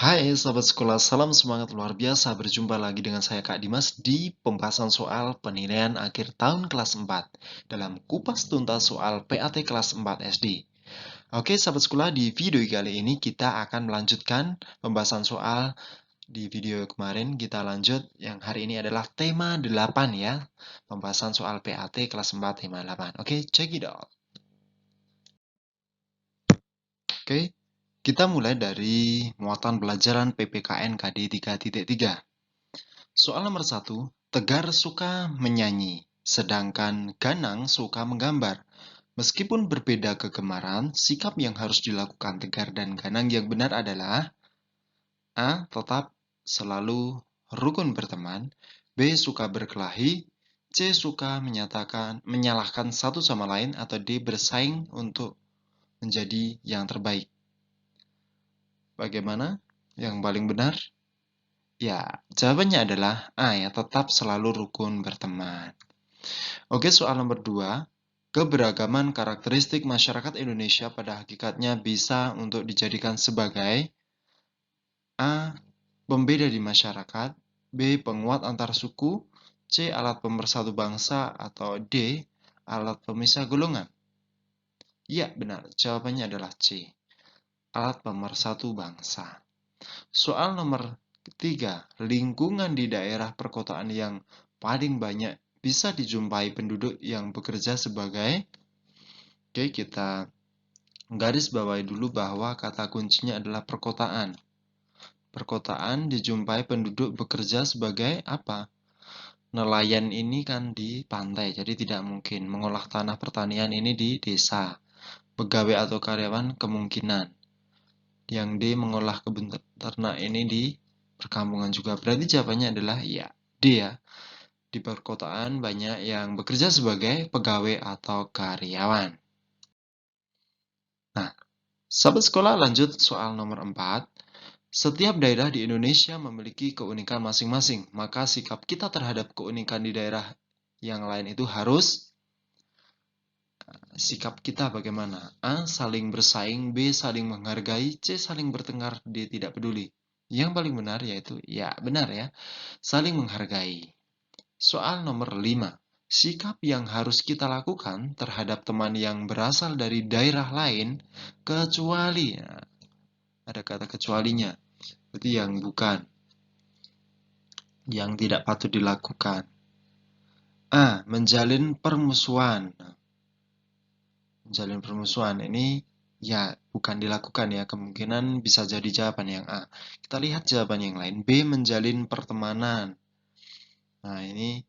Hai sahabat sekolah, salam semangat luar biasa. Berjumpa lagi dengan saya Kak Dimas di pembahasan soal penilaian akhir tahun kelas 4 dalam kupas tuntas soal PAT kelas 4 SD. Oke sahabat sekolah, di video kali ini kita akan melanjutkan pembahasan soal di video kemarin. Kita lanjut, yang hari ini adalah tema 8 ya. Pembahasan soal PAT kelas 4 tema 8. Oke, check it out. Oke, kita mulai dari muatan pelajaran PPKN KD 3.3. Soal nomor 1, Tegar suka menyanyi, sedangkan Ganang suka menggambar. Meskipun berbeda kegemaran, sikap yang harus dilakukan Tegar dan Ganang yang benar adalah A. Tetap selalu rukun berteman, B. Suka berkelahi, C. Suka menyalahkan satu sama lain, atau D. Bersaing untuk menjadi yang terbaik. Bagaimana yang paling benar? Ya, jawabannya adalah A ya, tetap selalu rukun berteman. Oke, soal nomor 2. Keberagaman karakteristik masyarakat Indonesia pada hakikatnya bisa untuk dijadikan sebagai A. Pembeda di masyarakat, B. Penguat antar suku, C. Alat pemersatu bangsa, atau D. Alat pemisah golongan. Ya, benar. Jawabannya adalah C. Alat pemersatu bangsa. Soal nomor 3. Lingkungan di daerah perkotaan yang paling banyak bisa dijumpai penduduk yang bekerja sebagai. Oke, kita garis bawahi dulu bahwa kata kuncinya adalah perkotaan. Perkotaan dijumpai penduduk bekerja sebagai apa? Nelayan ini kan di pantai, jadi tidak mungkin. Mengolah tanah pertanian ini di desa. Pegawai atau karyawan kemungkinan. Yang D, mengolah kebun ternak ini di perkampungan juga. Berarti jawabannya adalah ya, D ya. Di perkotaan banyak yang bekerja sebagai pegawai atau karyawan. Nah, sahabat sekolah, lanjut soal nomor 4. Setiap daerah di Indonesia memiliki keunikan masing-masing, maka sikap kita terhadap keunikan di daerah yang lain itu harus. Sikap kita bagaimana? A. Saling bersaing, B. Saling menghargai, C. Saling bertengkar, D. Tidak peduli. Yang paling benar yaitu, ya benar ya, saling menghargai. Soal nomor 5. Sikap yang harus kita lakukan terhadap teman yang berasal dari daerah lain, kecuali, nah, ada kata kecualinya, berarti yang bukan, yang tidak patut dilakukan. A. Menjalin permusuhan. Menjalin permusuhan ini ya bukan dilakukan ya, kemungkinan bisa jadi jawaban yang A. Kita lihat jawaban yang lain. B. Menjalin pertemanan. Nah, ini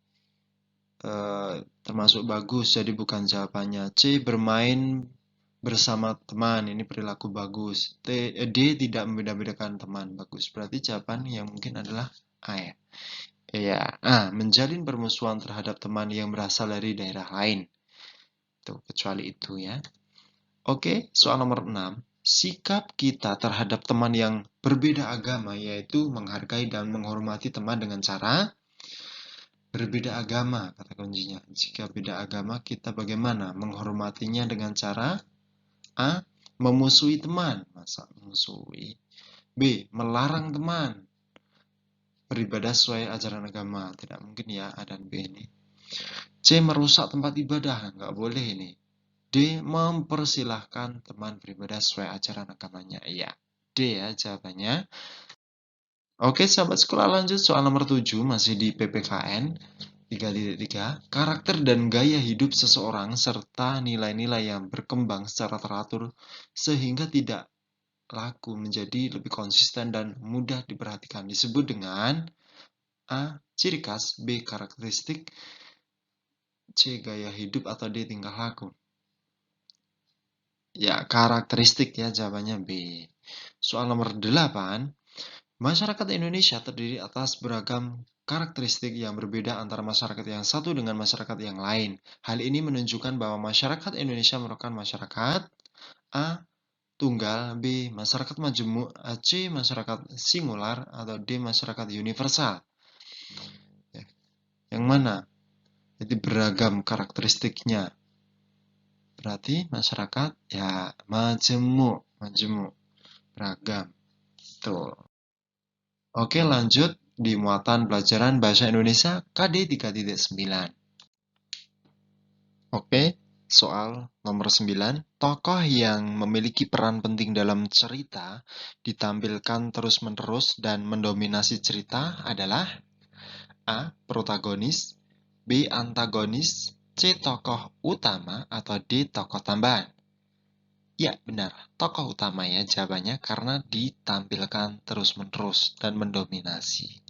termasuk bagus, jadi bukan jawabannya. C. Bermain bersama teman, ini perilaku bagus. D. Tidak membeda-bedakan teman, bagus. Berarti jawaban yang mungkin adalah A ya. Ya, A. Menjalin permusuhan terhadap teman yang berasal dari daerah lain. Tuh, kecuali itu ya. Oke, soal nomor 6. Sikap kita terhadap teman yang berbeda agama yaitu menghargai dan menghormati teman dengan cara berbeda agama, kata kuncinya. Jika beda agama, kita bagaimana? Menghormatinya dengan cara A. Memusuhi teman. Masa memusuhi? B. Melarang teman beribadah sesuai ajaran agama. Tidak mungkin ya A dan B ini. C. Merusak tempat ibadah. Nggak boleh ini. D. Mempersilahkan teman beribadah sesuai ajaran agamanya. Iya, D ya jawabannya. Oke, sahabat sekolah, lanjut soal nomor 7, masih di PPKN 3.3. Karakter dan gaya hidup seseorang serta nilai-nilai yang berkembang secara teratur sehingga tidak laku menjadi lebih konsisten dan mudah diperhatikan disebut dengan A. Ciri khas, B. Karakteristik, C. Gaya hidup, atau D. Tingkah laku. Ya, karakteristik ya, jawabannya B. Soal nomor 8. Masyarakat Indonesia terdiri atas beragam karakteristik yang berbeda antara masyarakat yang satu dengan masyarakat yang lain. Hal ini menunjukkan bahwa masyarakat Indonesia merupakan masyarakat A. Tunggal, B. Masyarakat majemuk, C. Masyarakat singular, atau D. Masyarakat universal. Ya. Yang mana? Jadi beragam karakteristiknya. Berarti masyarakat ya majemuk, beragam. Tuh. Oke, lanjut di muatan pelajaran Bahasa Indonesia KD 3.9. Oke, soal nomor 9. Tokoh yang memiliki peran penting dalam cerita ditampilkan terus-menerus dan mendominasi cerita adalah A. Protagonis, B. Antagonis, C. Tokoh utama, atau D. Tokoh tambahan. Ya, benar. Tokoh utama ya jawabannya karena ditampilkan terus-menerus dan mendominasi.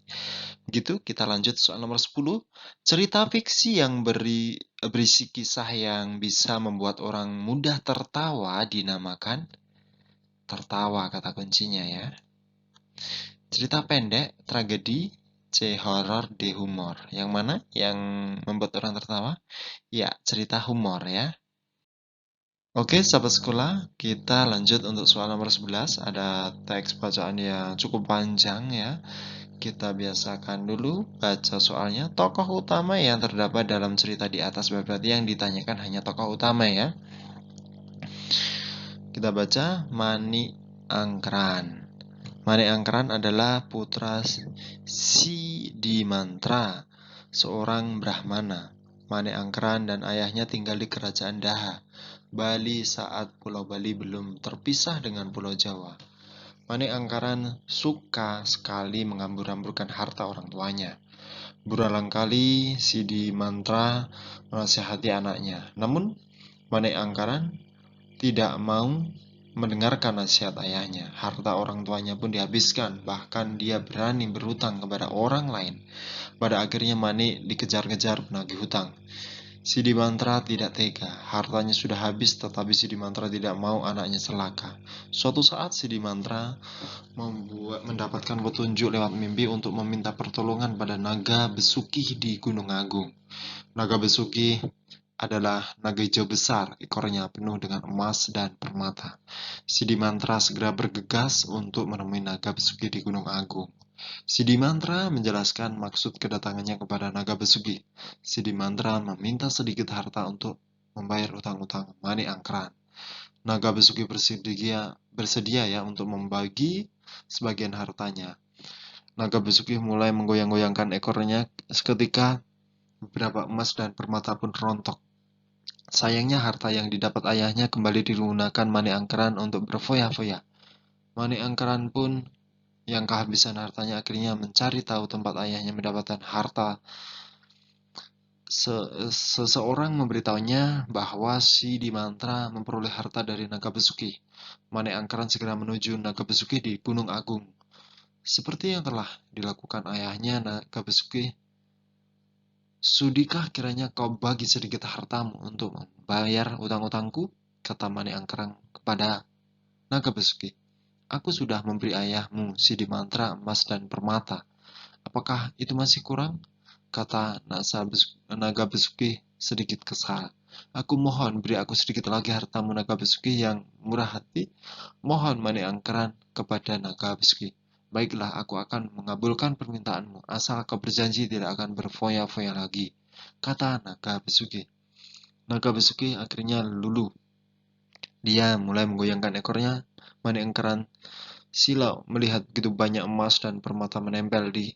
Begitu, kita lanjut soal nomor 10. Cerita fiksi yang berisi kisah yang bisa membuat orang mudah tertawa dinamakan tertawa kata kuncinya ya. Cerita pendek, tragedi, C. Horor, D. Humor. Yang mana yang membuat orang tertawa? Ya, cerita humor ya. Oke, sahabat sekolah, kita lanjut untuk soal nomor 11. Ada teks bacaan yang cukup panjang ya. Kita biasakan dulu baca soalnya. Tokoh utama yang terdapat dalam cerita di atas berarti yang ditanyakan hanya tokoh utama ya. Kita baca Mani Angkran. Mani Angkran adalah putra Sidimantra, seorang Brahmana. Mani Angkran dan ayahnya tinggal di kerajaan Daha, Bali saat Pulau Bali belum terpisah dengan Pulau Jawa. Mani Angkran suka sekali menghambur-hamburkan harta orang tuanya. Berulang kali Sidimantra menasihati anaknya. Namun, Mani Angkran tidak mau mendengarkan nasihat ayahnya. Harta orang tuanya pun dihabiskan, bahkan dia berani berhutang kepada orang lain. Pada akhirnya Mani dikejar-kejar penagih hutang. Sidimantra tidak tega, hartanya sudah habis tetapi Sidimantra tidak mau anaknya celaka. Suatu saat Sidimantra mendapatkan petunjuk lewat mimpi untuk meminta pertolongan pada naga Besuki di Gunung Agung. Naga Besuki adalah naga hijau besar, ekornya penuh dengan emas dan permata. Sidimantra segera bergegas untuk menemui naga Besuki di Gunung Agung. Sidimantra menjelaskan maksud kedatangannya kepada naga Besuki. Sidimantra meminta sedikit harta untuk membayar utang-utang Mani Angkran. Naga Besuki bersedia ya untuk membagi sebagian hartanya. Naga Besuki mulai menggoyang-goyangkan ekornya seketika beberapa emas dan permata pun rontok. Sayangnya harta yang didapat ayahnya kembali digunakan Mani Angkran untuk berfoya-foya. Mani Angkran pun yang kehabisan hartanya akhirnya mencari tahu tempat ayahnya mendapatkan harta. Seseorang memberitahunya bahwa Sidimantra memperoleh harta dari Naga Besuki. Mani Angkran segera menuju Naga Besuki di Gunung Agung. Seperti yang telah dilakukan ayahnya, Naga Besuki, "Sudikah kiranya kau bagi sedikit hartamu untuk membayar utang-utangku?" kata Mani Angkran kepada Naga Besuki. "Aku sudah memberi ayahmu Sidimantra emas dan permata. Apakah itu masih kurang?" kata Naga Besuki sedikit kesal. "Aku mohon beri aku sedikit lagi hartamu, Naga Besuki yang murah hati." Mohon Mani Angkran kepada Naga Besuki. "Baiklah, aku akan mengabulkan permintaanmu, asal kau berjanji tidak akan berfoya-foya lagi," kata Naga Besuki. Naga Besuki akhirnya luluh. Dia mulai menggoyangkan ekornya. Mani Angkran silau melihat begitu banyak emas dan permata menempel di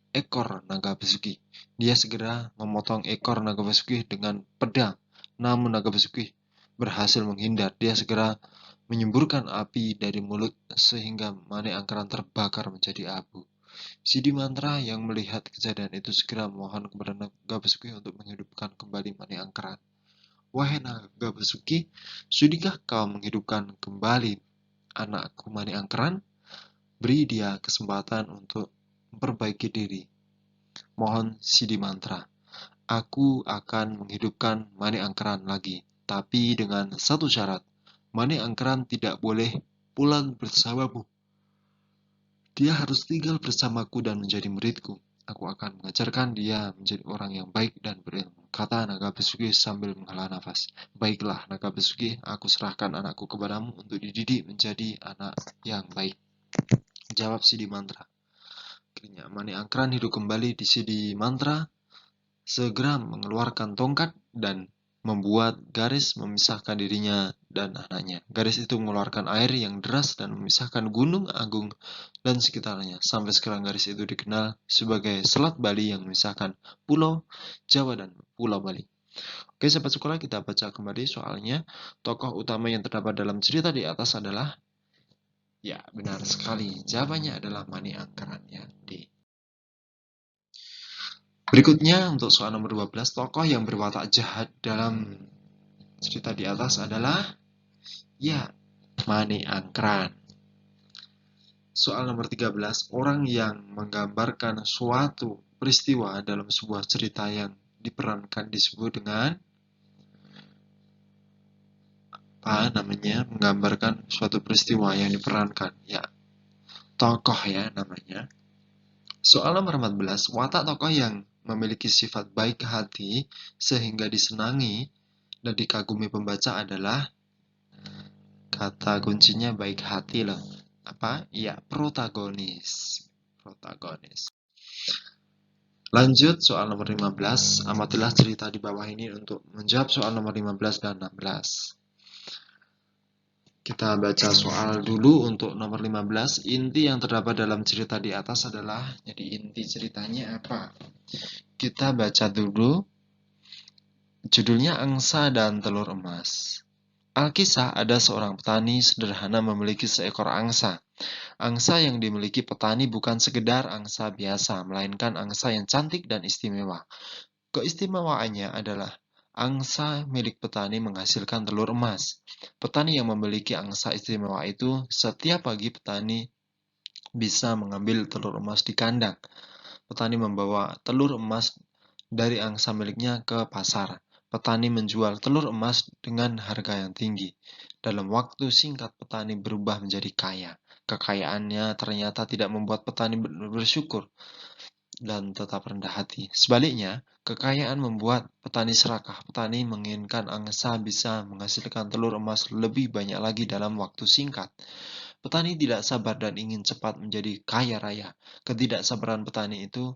ekor Naga Besuki. Dia segera memotong ekor Naga Besuki dengan pedang. Namun Naga Besuki berhasil menghindar. Dia segera menyemburkan api dari mulut sehingga Mani Angkran terbakar menjadi abu. Sidimantra yang melihat kejadian itu segera mohon kepada Naga Besuki untuk menghidupkan kembali Mani Angkran. "Wahai Naga Besuki, sudikah kau menghidupkan kembali anakku Mani Angkran? Beri dia kesempatan untuk memperbaiki diri. Mohon Sidimantra. Aku akan menghidupkan Mani Angkran lagi, tapi dengan satu syarat. Mani Angkran tidak boleh pulang bersamamu. Dia harus tinggal bersamaku dan menjadi muridku. Aku akan mengajarkan dia menjadi orang yang baik dan berilmu," kata Naga Besuki sambil menghela nafas. "Baiklah, Naga Besuki, aku serahkan anakku kepadamu untuk dididik menjadi anak yang baik," jawab Sidimantra. Akhirnya Mani Angkran hidup kembali. Di Sidimantra segera mengeluarkan tongkat dan membuat garis memisahkan dirinya dan anaknya. Garis itu mengeluarkan air yang deras dan memisahkan Gunung Agung dan sekitarnya. Sampai sekarang garis itu dikenal sebagai Selat Bali yang memisahkan Pulau Jawa dan Pulau Bali. Oke, sahabat sekolah, kita baca kembali soalnya. Tokoh utama yang terdapat dalam cerita di atas adalah, ya, benar sekali. Jawabannya adalah Mani Angkeran, ya, D. Berikutnya untuk soal nomor 12, tokoh yang berwatak jahat dalam cerita di atas adalah, ya, Mani Angkeran. Soal nomor 13, orang yang menggambarkan suatu peristiwa dalam sebuah cerita yang diperankan disebut dengan apa namanya? Menggambarkan suatu peristiwa yang diperankan. Ya, tokoh ya namanya. Soal nomor 14, watak tokoh yang memiliki sifat baik hati sehingga disenangi dan dikagumi pembaca adalah, kata kuncinya baik hati loh. Apa? Ya, protagonis. Protagonis. Lanjut soal nomor 15. Amatilah cerita di bawah ini untuk menjawab soal nomor 15 dan 16. Kita baca soal dulu untuk nomor 15. Inti yang terdapat dalam cerita di atas adalah, jadi inti ceritanya apa? Kita baca dulu. Judulnya Angsa dan Telur Emas. Alkisah, ada seorang petani sederhana memiliki seekor angsa. Angsa yang dimiliki petani bukan sekedar angsa biasa, melainkan angsa yang cantik dan istimewa. Keistimewaannya adalah angsa milik petani menghasilkan telur emas. Petani yang memiliki angsa istimewa itu, setiap pagi petani bisa mengambil telur emas di kandang. Petani membawa telur emas dari angsa miliknya ke pasar. Petani menjual telur emas dengan harga yang tinggi. Dalam waktu singkat, petani berubah menjadi kaya. Kekayaannya ternyata tidak membuat petani bersyukur dan tetap rendah hati. Sebaliknya, kekayaan membuat petani serakah. Petani menginginkan angsa bisa menghasilkan telur emas lebih banyak lagi dalam waktu singkat. Petani tidak sabar dan ingin cepat menjadi kaya raya. Ketidaksabaran petani itu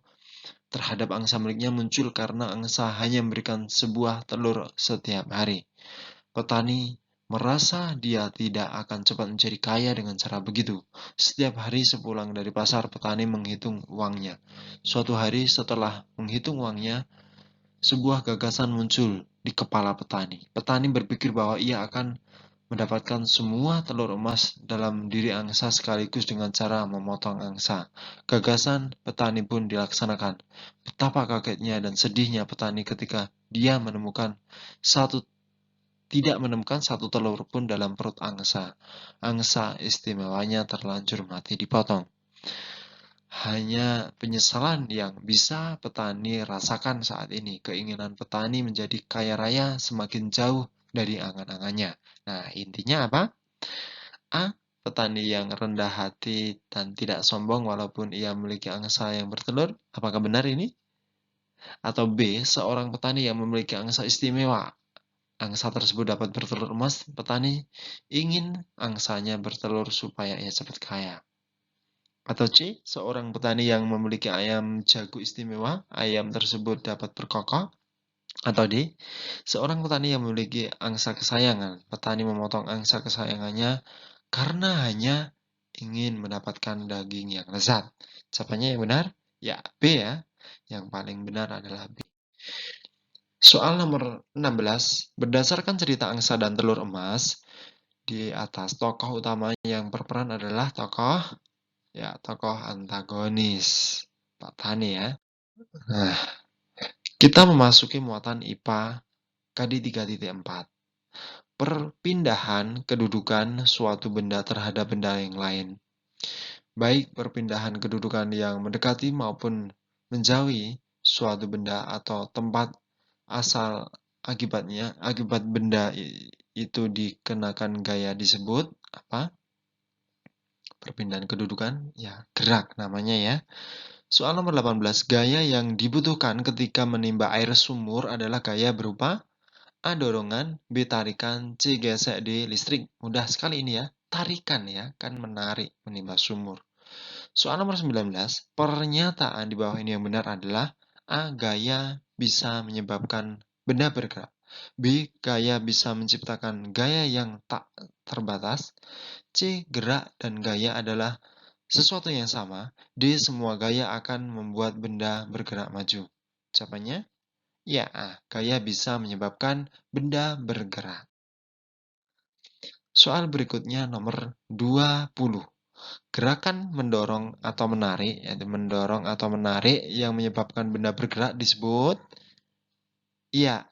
terhadap angsa miliknya muncul karena angsa hanya memberikan sebuah telur setiap hari. Petani merasa dia tidak akan cepat menjadi kaya dengan cara begitu. Setiap hari sepulang dari pasar, petani menghitung uangnya. Suatu hari setelah menghitung uangnya, sebuah gagasan muncul di kepala petani. Petani berpikir bahwa ia akan mendapatkan semua telur emas dalam diri angsa sekaligus dengan cara memotong angsa. Gagasan petani pun dilaksanakan. Betapa kagetnya dan sedihnya petani ketika dia tidak menemukan satu telur pun dalam perut angsa. Angsa istimewanya terlanjur mati dipotong. Hanya penyesalan yang bisa petani rasakan saat ini. Keinginan petani menjadi kaya raya semakin jauh dari angan-angannya. Nah, intinya apa? A. Petani yang rendah hati dan tidak sombong walaupun ia memiliki angsa yang bertelur. Apakah benar ini? Atau B. Seorang petani yang memiliki angsa istimewa. Angsa tersebut dapat bertelur emas. Petani ingin angsanya bertelur supaya ia cepat kaya. Atau C. Seorang petani yang memiliki ayam jago istimewa. Ayam tersebut dapat berkokok. Atau D. Seorang petani yang memiliki angsa kesayangan. Petani memotong angsa kesayangannya karena hanya ingin mendapatkan daging yang lezat. Jawabannya yang benar? Ya, B ya. Yang paling benar adalah B. Soal nomor 16. Berdasarkan cerita angsa dan telur emas, di atas tokoh utama yang berperan adalah tokoh antagonis. Pak Tani ya. Nah, kita memasuki muatan IPA KD 3.4. Perpindahan kedudukan suatu benda terhadap benda yang lain. Baik perpindahan kedudukan yang mendekati maupun menjauhi suatu benda atau tempat asal akibat benda itu dikenakan gaya disebut apa? Perpindahan kedudukan, ya, gerak namanya ya. Soal nomor 18, gaya yang dibutuhkan ketika menimba air sumur adalah gaya berupa A. Dorongan, B. Tarikan, C. Gesek, D. Listrik. Mudah sekali ini ya. Tarikan ya, kan menarik menimba sumur. Soal nomor 19, pernyataan di bawah ini yang benar adalah A. Gaya bisa menyebabkan benda bergerak. B. Gaya bisa menciptakan gaya yang tak terbatas. C. Gerak dan gaya adalah sesuatu yang sama. D. Semua gaya akan membuat benda bergerak maju. Jawabannya? Ya, gaya bisa menyebabkan benda bergerak. Soal berikutnya nomor 20. Gerakan mendorong atau menarik, yaitu mendorong atau menarik yang menyebabkan benda bergerak disebut gaya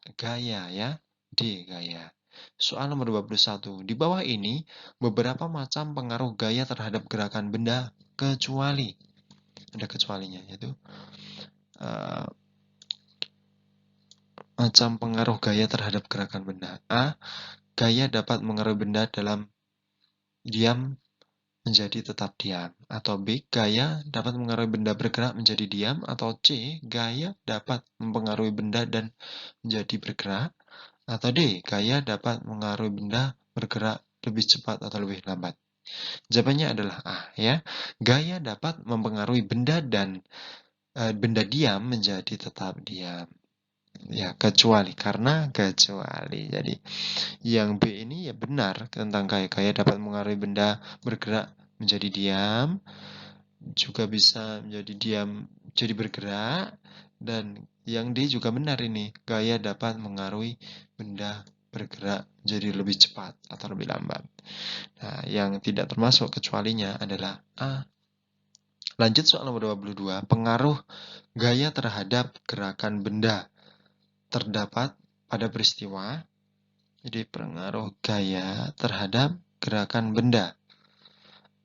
ya. D. Gaya. Soal nomor 21. Di bawah ini beberapa macam pengaruh gaya terhadap gerakan benda kecuali. Ada kecualinya, yaitu macam pengaruh gaya terhadap gerakan benda. A. Gaya dapat mengaruhi benda dalam diam menjadi tetap diam. Atau B. Gaya dapat mengaruhi benda bergerak menjadi diam. Atau C. Gaya dapat mempengaruhi benda dan menjadi bergerak. Atau D. Gaya dapat mengaruhi benda bergerak lebih cepat atau lebih lambat. Jawabannya adalah A ya. Gaya dapat mempengaruhi benda dan benda diam menjadi tetap diam. Ya, kecuali, karena kecuali. Jadi, yang B ini ya benar tentang gaya. Gaya dapat mengaruhi benda bergerak menjadi diam, juga bisa menjadi diam jadi bergerak, dan yang D juga benar ini. Gaya dapat mengaruhi benda bergerak jadi lebih cepat atau lebih lambat. Nah, yang tidak termasuk kecualinya adalah A. Lanjut soal nomor 22. Pengaruh gaya terhadap gerakan benda terdapat pada peristiwa. Jadi pengaruh gaya terhadap gerakan benda.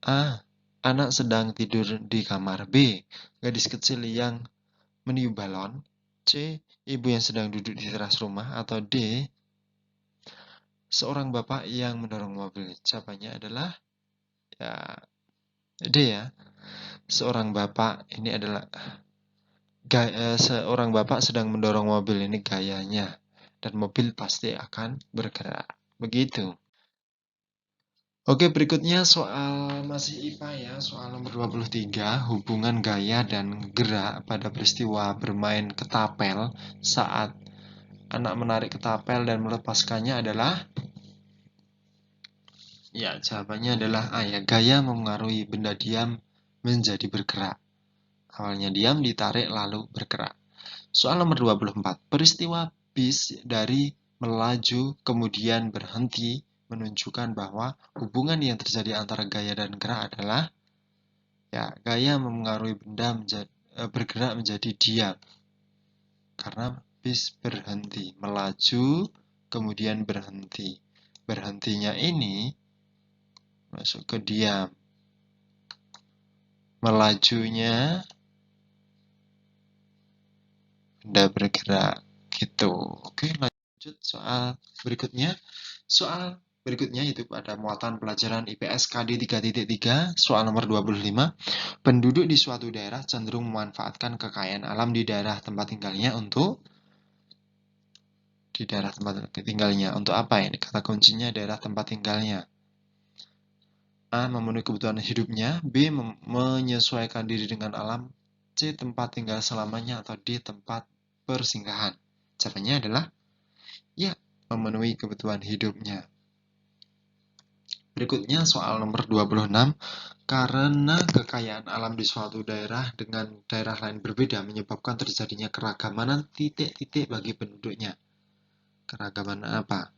A. Anak sedang tidur di kamar. B. Gadis kecil yang meniup balon. C. Ibu yang sedang duduk di teras rumah. Atau D. Seorang bapak yang mendorong mobil. Jawabannya adalah ya D ya. Seorang bapak ini adalah seorang bapak sedang mendorong mobil, ini gayanya. Dan mobil pasti akan bergerak. Begitu. Oke, berikutnya soal masih IPA ya. Soal nomor 23, hubungan gaya dan gerak pada peristiwa bermain ketapel saat anak menarik ketapel dan melepaskannya adalah ya, jawabannya adalah A ya. Gaya mempengaruhi benda diam menjadi bergerak. Awalnya diam, ditarik, lalu bergerak. Soal nomor 24. Peristiwa bis dari melaju kemudian berhenti menunjukkan bahwa hubungan yang terjadi antara gaya dan gerak adalah gaya mempengaruhi benda bergerak menjadi diam. Karena bis berhenti, melaju kemudian berhenti. Berhentinya ini masuk ke diam. Melajunya benda bergerak gitu. Oke, lanjut soal berikutnya. Soal berikutnya itu pada muatan pelajaran IPS KD 3.3, soal nomor 25. Penduduk di suatu daerah cenderung memanfaatkan kekayaan alam di daerah tempat tinggalnya untuk untuk apa ini? Kata kuncinya daerah tempat tinggalnya. A. Memenuhi kebutuhan hidupnya. B. Menyesuaikan diri dengan alam. C. Tempat tinggal selamanya. Atau D. Tempat persinggahan. Jawabannya adalah memenuhi kebutuhan hidupnya. Berikutnya soal nomor 26. Karena kekayaan alam di suatu daerah dengan daerah lain berbeda menyebabkan terjadinya keragaman titik-titik bagi penduduknya. Keragaman apa?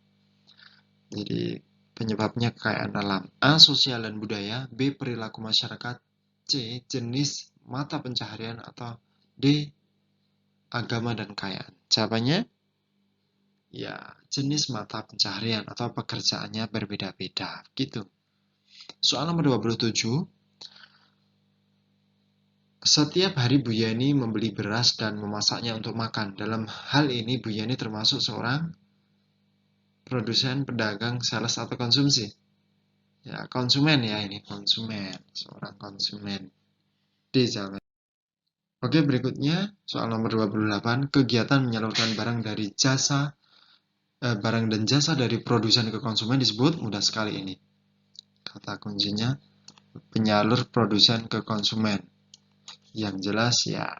Jadi penyebabnya kekayaan alam. A. Sosial dan budaya. B. Perilaku masyarakat. C. Jenis mata pencaharian. Atau D. Agama dan kekayaan. Jawabannya jenis mata pencaharian atau pekerjaannya berbeda-beda. Gitu. Soal nomor 27. Setiap hari Bu Yani membeli beras dan memasaknya untuk makan. Dalam hal ini Bu Yani termasuk seorang produsen, pedagang, sales, atau konsumsi. Ya, konsumen ya ini, konsumen. Seorang konsumen. D jawabannya. Oke, berikutnya soal nomor 28. Kegiatan menyalurkan barang dan jasa dari produsen ke konsumen disebut, mudah sekali ini. Kata kuncinya penyalur produsen ke konsumen. Yang jelas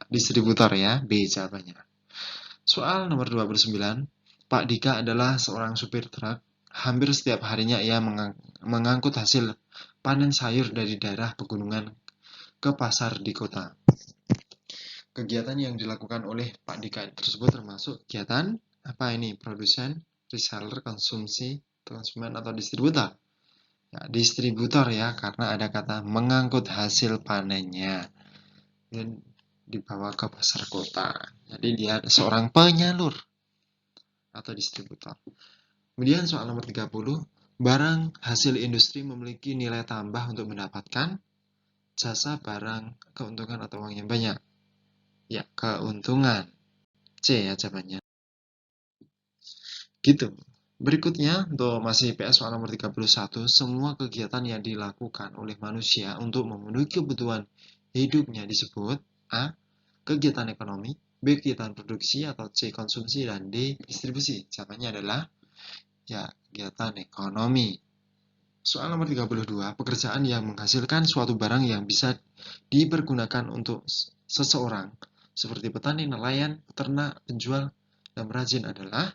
distributor ya, B jawabannya. Soal nomor 29. Pak Dika adalah seorang supir truk. Hampir setiap harinya ia mengangkut hasil panen sayur dari daerah pegunungan ke pasar di kota. Kegiatan yang dilakukan oleh Pak Dika tersebut termasuk kegiatan apa ini? Produsen, reseller, konsumen atau distributor. Ya, distributor ya, karena ada kata mengangkut hasil panennya dan dibawa ke pasar kota. Jadi dia seorang penyalur atau distributor. Kemudian soal nomor 30, barang hasil industri memiliki nilai tambah untuk mendapatkan jasa, barang, keuntungan atau uang yang banyak. Ya, keuntungan. C ya jawabannya. Gitu. Berikutnya, untuk masih PS soal nomor 31, semua kegiatan yang dilakukan oleh manusia untuk memenuhi kebutuhan hidupnya disebut A. Kegiatan ekonomi, B. Kegiatan produksi, atau C. Konsumsi, dan D. Distribusi. Jawabannya adalah ya, kegiatan ekonomi. Soal nomor 32, pekerjaan yang menghasilkan suatu barang yang bisa dipergunakan untuk seseorang, seperti petani, nelayan, peternak, penjual, dan perajin adalah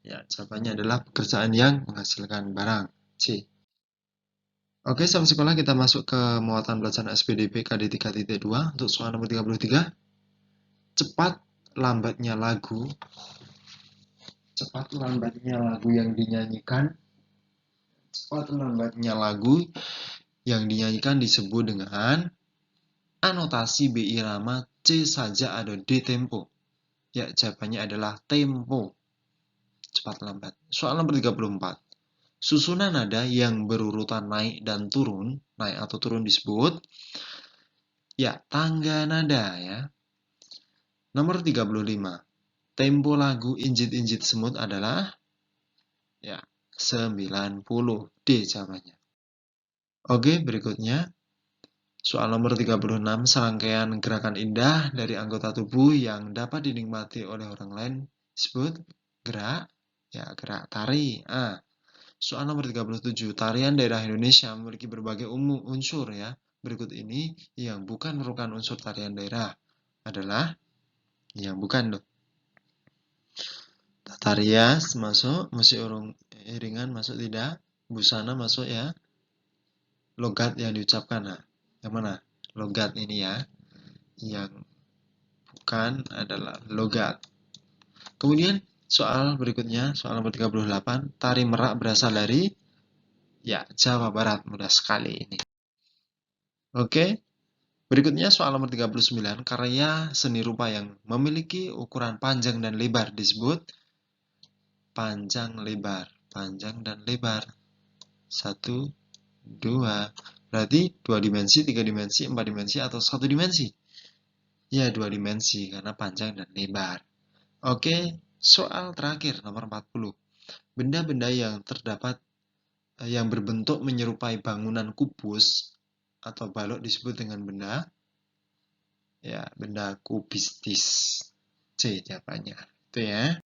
ya, jawabannya adalah pekerjaan yang menghasilkan barang. C. Oke, sahabat sekolah, kita masuk ke muatan belajar SPDP KD 3.2 untuk soal nomor 33. Cepat lambatnya lagu yang dinyanyikan. Cepat lambatnya lagu yang dinyanyikan disebut dengan anotasi B irama, C saja, atau D tempo. Ya, jawabannya adalah tempo. Cepat lambat. Soal nomor 34. Susunan nada yang berurutan naik dan turun, naik atau turun disebut ya, tangga nada ya. Nomor 35. Tempo lagu Injit-Injit Semut adalah ya, 90. D jawabannya. Oke, berikutnya soal nomor 36. Serangkaian gerakan indah dari anggota tubuh yang dapat dinikmati oleh orang lain disebut gerak tari. A. Soal nomor 37. Tarian daerah Indonesia memiliki berbagai unsur ya. Berikut ini yang bukan merupakan unsur tarian daerah adalah yang bukan loh. Tata rias masuk, musik iringan masuk tidak, busana masuk ya. Logat yang diucapkan. Nah, yang mana? Logat ini ya. Yang bukan adalah logat. Kemudian soal berikutnya, soal nomor 38. Tari merak berasal dari ya, Jawa Barat. Mudah sekali ini. Oke. Berikutnya soal nomor 39. Karya seni rupa yang memiliki ukuran panjang dan lebar disebut panjang lebar. Panjang dan lebar. 1, 2. Berarti 2 dimensi, 3 dimensi, 4 dimensi, atau 1 dimensi? Ya, 2 dimensi karena panjang dan lebar. Oke, soal terakhir nomor 40. Benda-benda yang terdapat yang berbentuk menyerupai bangunan kubus atau balok disebut dengan benda ya, benda kubistis. C jawabannya. Itu ya.